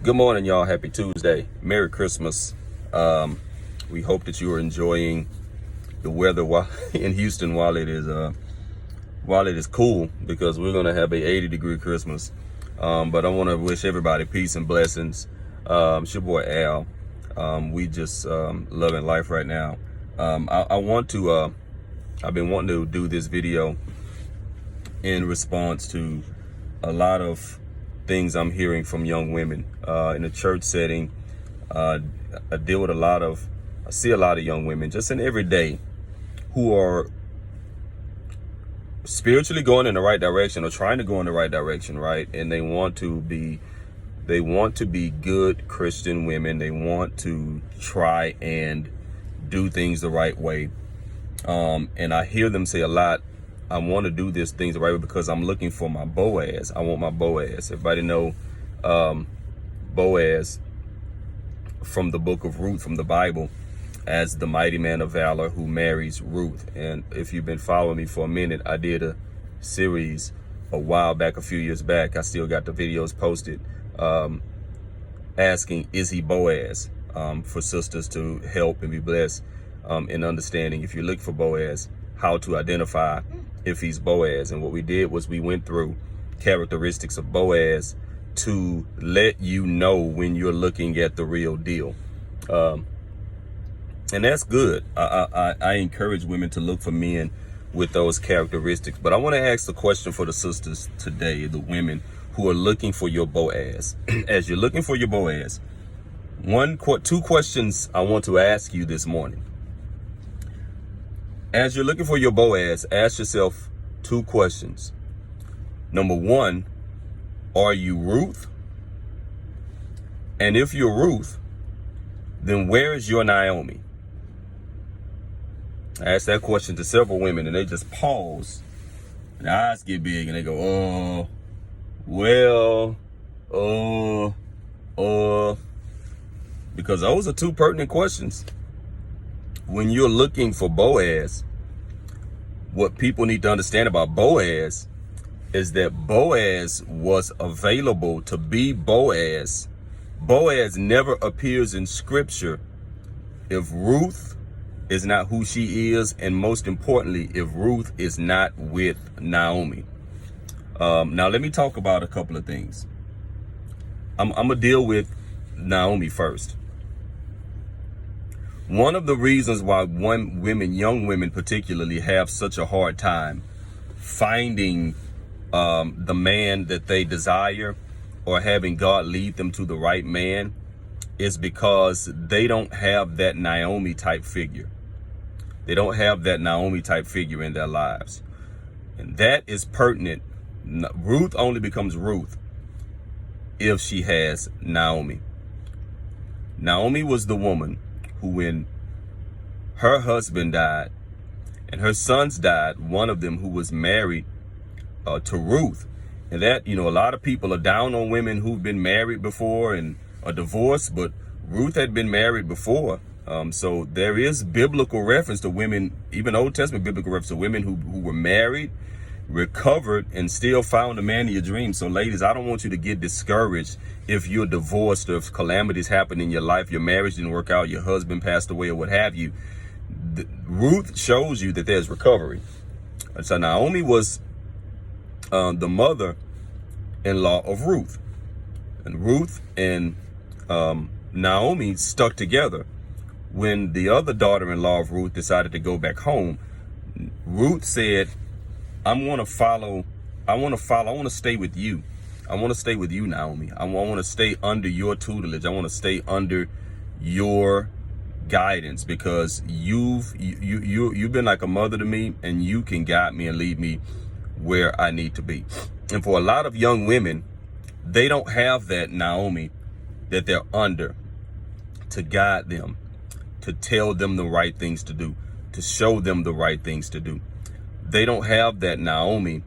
Good morning, y'all. Happy Tuesday. Merry Christmas. We hope that you are enjoying the weather while in Houston while it is cool, because we're gonna have a 80-degree Christmas. But I want to wish everybody peace and blessings. It's your boy Al. We just loving life right now. I've been wanting to do this video in response to a lot of things I'm hearing from young women in a church setting. I see a lot of young women just in every day who are spiritually going in the right direction or trying to go in the right direction, right? And they want to be good Christian women. They want to try and do things the right way. And I hear them say a lot, I want to do these things the right way because I'm looking for my Boaz. I want my Boaz. Everybody know Boaz from the book of Ruth, from the Bible, as the mighty man of valor who marries Ruth. And if you've been following me for a minute, I did a series a while back, a few years back. I still got the videos posted, asking, is he Boaz? For sisters to help and be blessed in understanding, if you're looking for Boaz, how to identify if he's Boaz. And what we did was we went through characteristics of Boaz to let you know when you're looking at the real deal. And that's good. I encourage women to look for men with those characteristics. But I want to ask the question for the sisters today, the women who are looking for your Boaz. As you're looking for your Boaz, two questions I want to ask you this morning. As you're looking for your Boaz, ask yourself two questions. Number one, are you Ruth? And if you're Ruth, then where is your Naomi? I asked that question to several women and they just pause and their eyes get big and they go, because those are two pertinent questions. When you're looking for Boaz, what people need to understand about Boaz is that Boaz was available to be Boaz. Boaz never appears in scripture if Ruth is not who she is, and most importantly, if Ruth is not with Naomi. Now let me talk about a couple of things. I'm gonna deal with Naomi first. One of the reasons why young women particularly, have such a hard time finding the man that they desire or having God lead them to the right man is because they don't have that Naomi type figure. They don't have that Naomi type figure in their lives. And that is pertinent. Ruth only becomes Ruth if she has Naomi. Naomi was the woman who, when her husband died and her sons died, one of them who was married to Ruth. And that, a lot of people are down on women who've been married before and are divorced, but Ruth had been married before. So there is biblical reference to women, even Old Testament biblical reference to women who were married, recovered, and still found the man of your dreams. So ladies, I don't want you to get discouraged if you're divorced or if calamities happen in your life, your marriage didn't work out, your husband passed away or what have you. Ruth shows you that there's recovery. So Naomi was the mother-in-law of Ruth. And Ruth and Naomi stuck together. When the other daughter-in-law of Ruth decided to go back home, Ruth said, I want to stay with you. I want to stay with you, Naomi. I want to stay under your tutelage. I want to stay under your guidance because you've been like a mother to me, and you can guide me and lead me where I need to be. And for a lot of young women, they don't have that Naomi that they're under to guide them, to tell them the right things to do, to show them the right things to do. They don't have that Naomi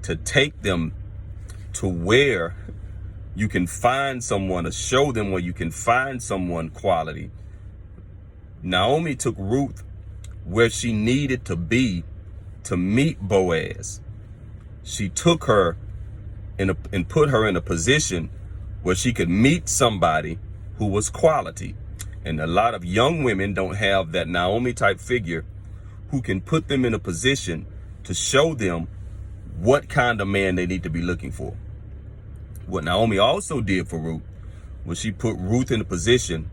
to take them to where you can find someone, to show them where you can find someone quality. Naomi took Ruth where she needed to be to meet Boaz. She took her and put her in a position where she could meet somebody who was quality. And a lot of young women don't have that Naomi type figure who can put them in a position to show them what kind of man they need to be looking for. What Naomi also did for Ruth was she put Ruth in a position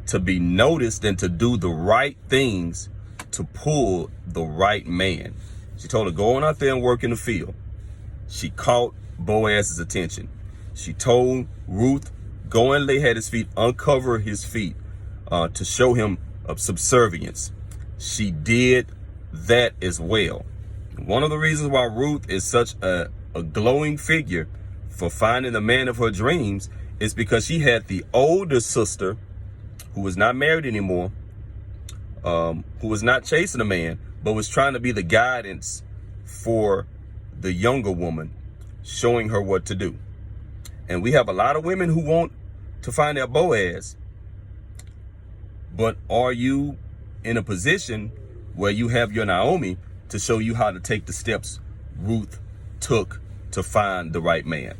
to be noticed and to do the right things to pull the right man. She told her, go on out there and work in the field. She caught Boaz's attention. She told Ruth, go and lay at his feet, uncover his feet to show him subservience. She did that as well. One of the reasons why Ruth is such a glowing figure for finding the man of her dreams is because she had the older sister who was not married anymore, who was not chasing a man, but was trying to be the guidance for the younger woman, showing her what to do. And we have a lot of women who want to find their Boaz, but are you in a position where you have your Naomi to show you how to take the steps Ruth took to find the right man?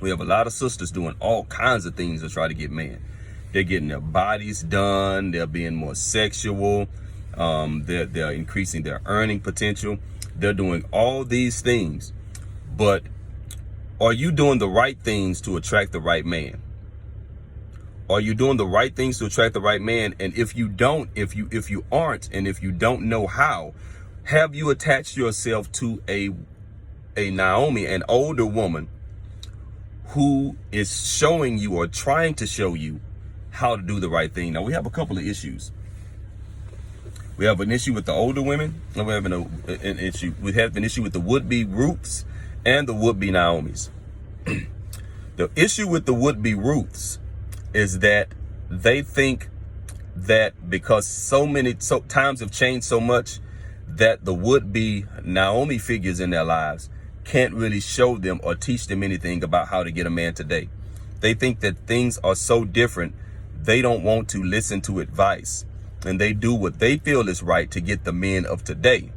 We have a lot of sisters doing all kinds of things to try to get men. They're getting their bodies done. They're being more sexual. They're increasing their earning potential. They're doing all these things. But are you doing the right things to attract the right man? Are you doing the right things to attract the right man? And if you don't, if you aren't, and if you don't know how, have you attached yourself to a Naomi, an older woman, who is showing you or trying to show you how to do the right thing? Now, we have a couple of issues. We have an issue with the older women, and we have an issue with the would-be Ruths and the would-be Naomis. The issue with the would-be Ruths is that they think that because so times have changed so much, that the would-be Naomi figures in their lives can't really show them or teach them anything about how to get a man today. They think that things are so different, they don't want to listen to advice, and they do what they feel is right to get the men of today.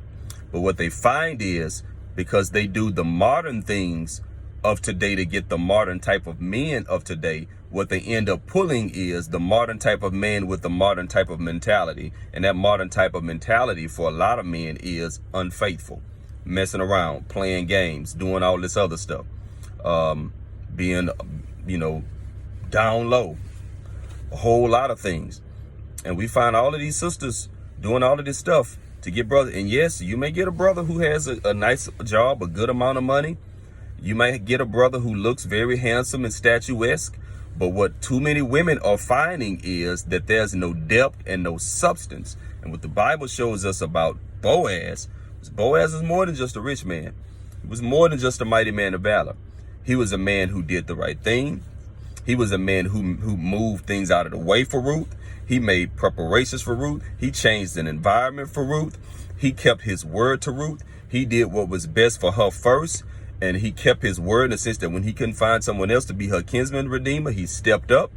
But what they find is, because they do the modern things of today to get the modern type of men of today, what they end up pulling is the modern type of man with the modern type of mentality. And that modern type of mentality for a lot of men is unfaithful, messing around, playing games, doing all this other stuff, being, down low, a whole lot of things. And we find all of these sisters doing all of this stuff to get brother. And yes, you may get a brother who has a nice job, a good amount of money. You might get a brother who looks very handsome and statuesque. But what too many women are finding is that there's no depth and no substance. And what the Bible shows us about Boaz is more than just a rich man. He was more than just a mighty man of valor. He was a man who did the right thing. He was a man who moved things out of the way for Ruth. He made preparations for Ruth. He changed an environment for Ruth. He kept his word to Ruth. He did what was best for her first. And he kept his word in the sense that when he couldn't find someone else to be her kinsman redeemer, he stepped up.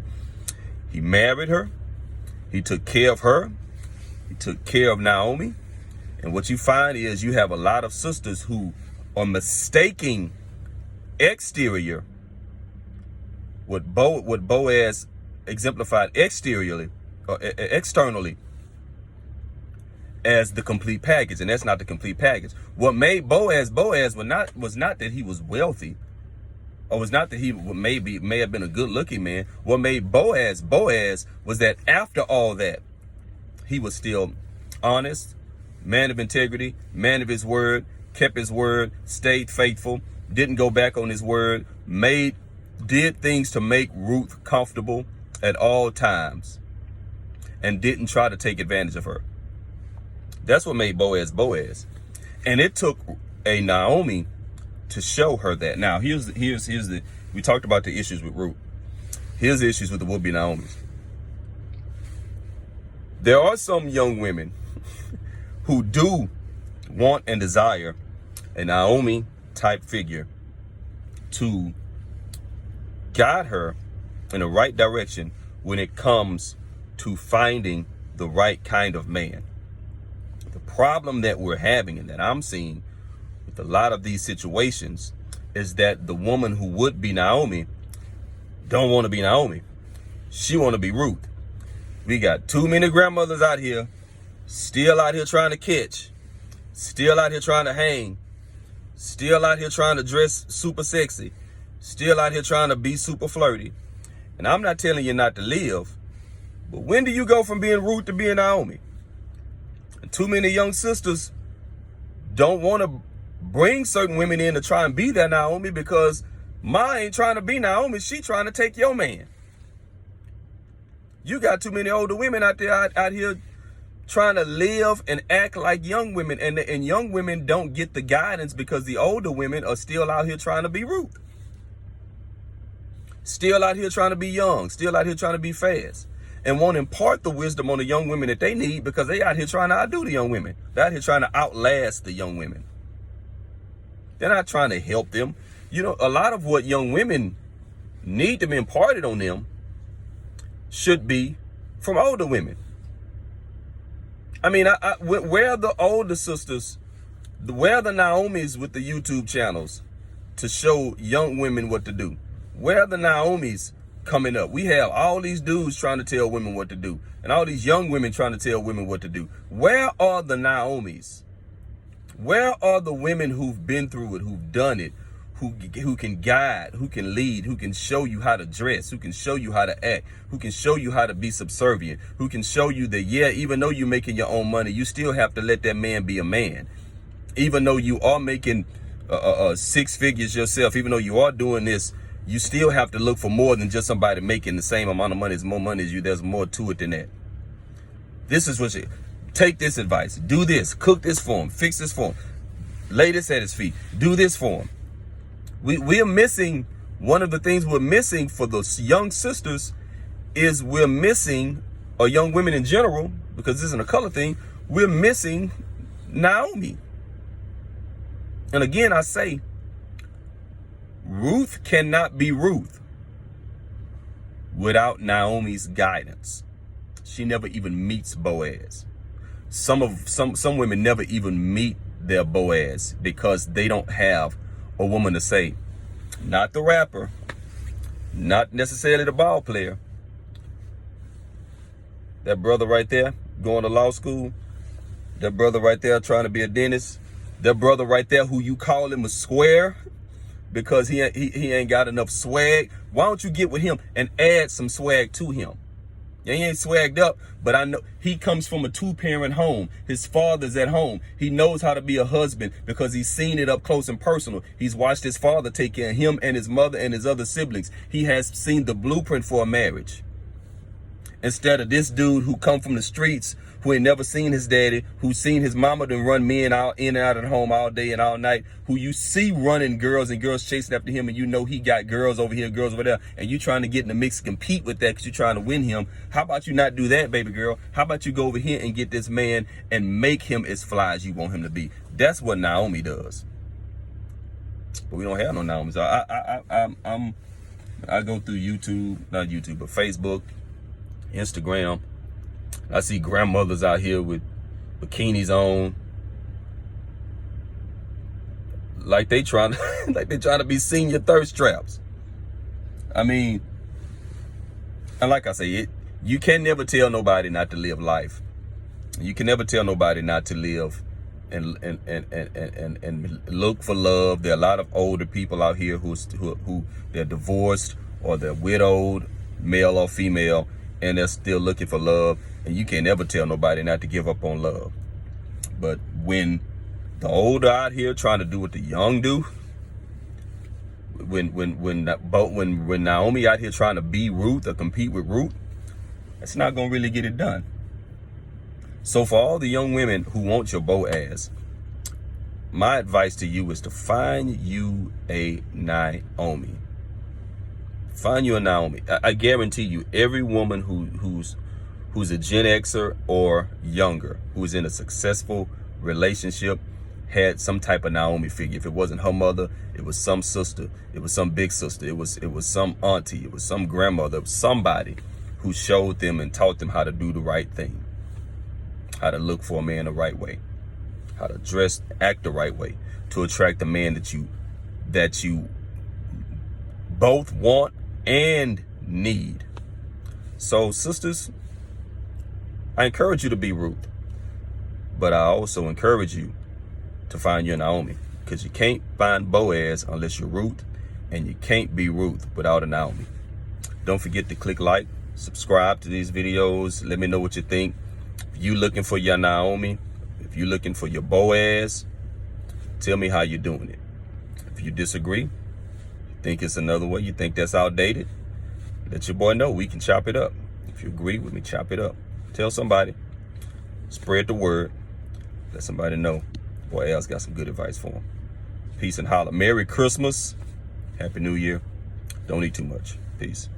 He married her. He took care of her. He took care of Naomi. And what you find is you have a lot of sisters who are mistaking exterior, what Boaz exemplified externally, as the complete package, and that's not the complete package. What made Boaz was not that he was wealthy, or was not that he may have been a good-looking man. What made Boaz was that after all that, he was still honest, man of integrity, man of his word, kept his word, stayed faithful, didn't go back on his word, did things to make Ruth comfortable at all times, and didn't try to take advantage of her. That's what made Boaz Boaz. And it took a Naomi to show her that. Now, here's the we talked about the issues with Ruth. Here's the issues with the would-be Naomis. There are some young women who do want and desire a Naomi type figure to guide her in the right direction when it comes to finding the right kind of man. The problem that we're having and that I'm seeing with a lot of these situations is that the woman who would be Naomi don't want to be Naomi. She want to be Ruth. We got too many grandmothers out here, still out here trying to catch, still out here trying to hang, still out here trying to dress super sexy, still out here trying to be super flirty. And I'm not telling you not to live, but when do you go from being Ruth to being Naomi? And too many young sisters don't want to bring certain women in to try and be that Naomi, because Ma ain't trying to be Naomi. She trying to take your man. You got too many older women out there out here trying to live and act like young women, and young women don't get the guidance because the older women are still out here trying to be Ruth. Still out here trying to be young, still out here trying to be fast, and won't impart the wisdom on the young women that they need because they out here trying to outdo the young women. They're out here trying to outlast the young women. They're not trying to help them. You know, a lot of what young women need to be imparted on them should be from older women. I mean, where are the older sisters, where are the Naomis with the YouTube channels to show young women what to do? Where are the Naomis coming up? We have all these dudes trying to tell women what to do, and all these young women trying to tell women what to do. Where are the Naomis? Where are the women who've been through it, who've done it, who can guide, who can lead, who can show you how to dress, who can show you how to act, who can show you how to be subservient, who can show you that, yeah, even though you're making your own money, you still have to let that man be a man. Even though you are making six figures yourself, even though you are doing this, you still have to look for more than just somebody making the same amount of money. It's more money as you. There's more to it than that. This is what you take this advice. Do this. Cook this for him. Fix this for him. Lay this at his feet. Do this for him. We are missing, one of the things we're missing for those young sisters is we're missing, or young women in general, because this isn't a color thing, we're missing Naomi. And again, I say, Ruth cannot be Ruth without Naomi's guidance. She never even meets Boaz. Some women never even meet their Boaz because they don't have a woman to say, not the rapper, not necessarily the ball player, that brother right there going to law school, that brother right there trying to be a dentist, that brother right there who you call him a square because he ain't got enough swag. Why don't you get with him and add some swag to him? Yeah, he ain't swagged up, but I know he comes from a two-parent home. His father's at home. He knows how to be a husband because he's seen it up close and personal. He's watched his father take care of him and his mother and his other siblings. He has seen the blueprint for a marriage. Instead of this dude who come from the streets, who ain't never seen his daddy, who's seen his mama then run men out in and out of the home all day and all night, who you see running girls and girls chasing after him, and you know he got girls over here, girls over there, and you trying to get in the mix, compete with that because you're trying to win him. How about you not do that, baby girl? How about you go over here and get this man and make him as fly as you want him to be? That's what Naomi does. But we don't have no Naomi. So I go through YouTube, not YouTube, but Facebook, Instagram. I see grandmothers out here with bikinis on, like they trying to be senior thirst traps. I mean, and like I say, you can never tell nobody not to live life. You can never tell nobody not to live and look for love. There are a lot of older people out here who they're divorced or they're widowed, male or female, and they're still looking for love. And you can't ever tell nobody not to give up on love. But when the older out here trying to do what the young do, when Naomi out here trying to be Ruth or compete with Ruth, that's not gonna really get it done. So for all the young women who want your Boaz, my advice to you is to find you a Naomi. Find you a Naomi. I guarantee you, every woman who's a Gen Xer or younger, who's in a successful relationship, had some type of Naomi figure. If it wasn't her mother, it was some sister, it was some big sister, it was some auntie, it was some grandmother, somebody who showed them and taught them how to do the right thing, how to look for a man the right way, how to dress, act the right way to attract the man that you both want and need. So sisters, I encourage you to be Ruth, but I also encourage you to find your Naomi, because you can't find Boaz unless you're Ruth, and you can't be Ruth without a Naomi. Don't forget to click like, subscribe to these videos. Let me know what you think. If you looking for your Naomi, if you looking for your Boaz, tell me how you're doing it. If you disagree, you think it's another way, you think that's outdated, let your boy know. We can chop it up. If you agree with me, chop it up. Tell somebody. Spread the word. Let somebody know. Boy, Al's got some good advice for him. Peace and holla. Merry Christmas. Happy New Year. Don't eat too much. Peace.